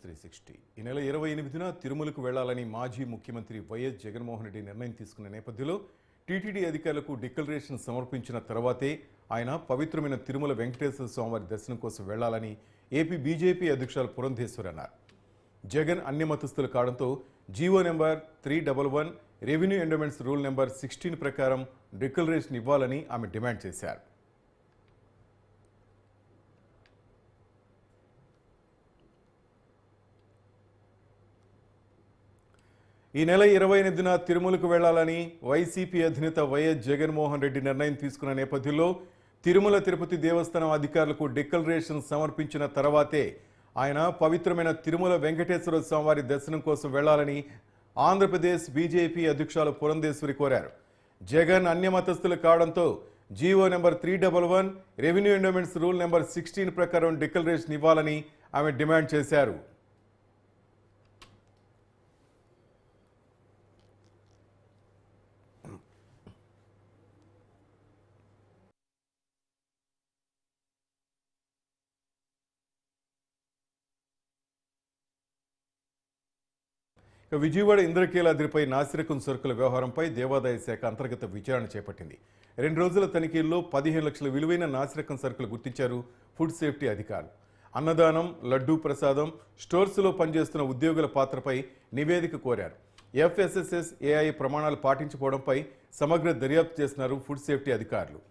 News 360 ఈ నెల 28న తిరుమలకు వెళ్లాలని మాజీ ముఖ్యమంత్రి వైఎస్ జగన్మోహన్ రెడ్డి నిర్ణయం తీసుకున్న నేపథ్యంలో టీటీడీ అధికారులకు డిక్లరేషన్ సమర్పించిన తర్వాతే ఆయన పవిత్రమైన తిరుమల వెంకటేశ్వర స్వామివారి దర్శనం కోసం వెళ్లాలని ఏపీ బీజేపీ అధ్యక్షులు పురంధేశ్వరి అన్నారు. జగన్ అన్ని మతస్థులు కావడంతో GO number 311 revenue endowments rule number 16 ప్రకారం డిక్లరేషన్ ఇవ్వాలని ఆమె డిమాండ్ చేశారు. ఈ నెల 28న తిరుమలకు వెళ్లాలని వైసీపీ అధినేత వైఎస్ జగన్మోహన్ రెడ్డి నిర్ణయం తీసుకున్న నేపథ్యంలో తిరుమల తిరుపతి దేవస్థానం అధికారులకు డిక్లరేషన్ సమర్పించిన తర్వాతే ఆయన పవిత్రమైన తిరుమల వెంకటేశ్వర స్వామివారి దర్శనం కోసం వెళ్లాలని ఆంధ్రప్రదేశ్ బీజేపీ అధ్యక్షులు పురంధేశ్వరి కోరారు. జగన్ అన్య మతస్థులు కావడంతో GO number 311 revenue endowments rule number 16 ప్రకారం డిక్లరేషన్ ఇవ్వాలని ఆమె డిమాండ్ చేశారు. విజయవాడ ఇంద్రకీలాద్రిపై నాసిరకం సరుకుల వ్యవహారంపై దేవాదాయ శాఖ అంతర్గత విచారణ చేపట్టింది. 2 రోజుల తనిఖీల్లో 15 లక్షల విలువైన నాసిరకం సరుకులు గుర్తించారు ఫుడ్ సేఫ్టీ అధికారులు. అన్నదానం, లడ్డూ ప్రసాదం స్టోర్స్లో పనిచేస్తున్న ఉద్యోగుల పాత్రపై నివేదిక కోరారు. FSSAI ప్రమాణాలు పాటించకపోవడంపై సమగ్ర దర్యాప్తు చేస్తున్నారు ఫుడ్ సేఫ్టీ అధికారులు.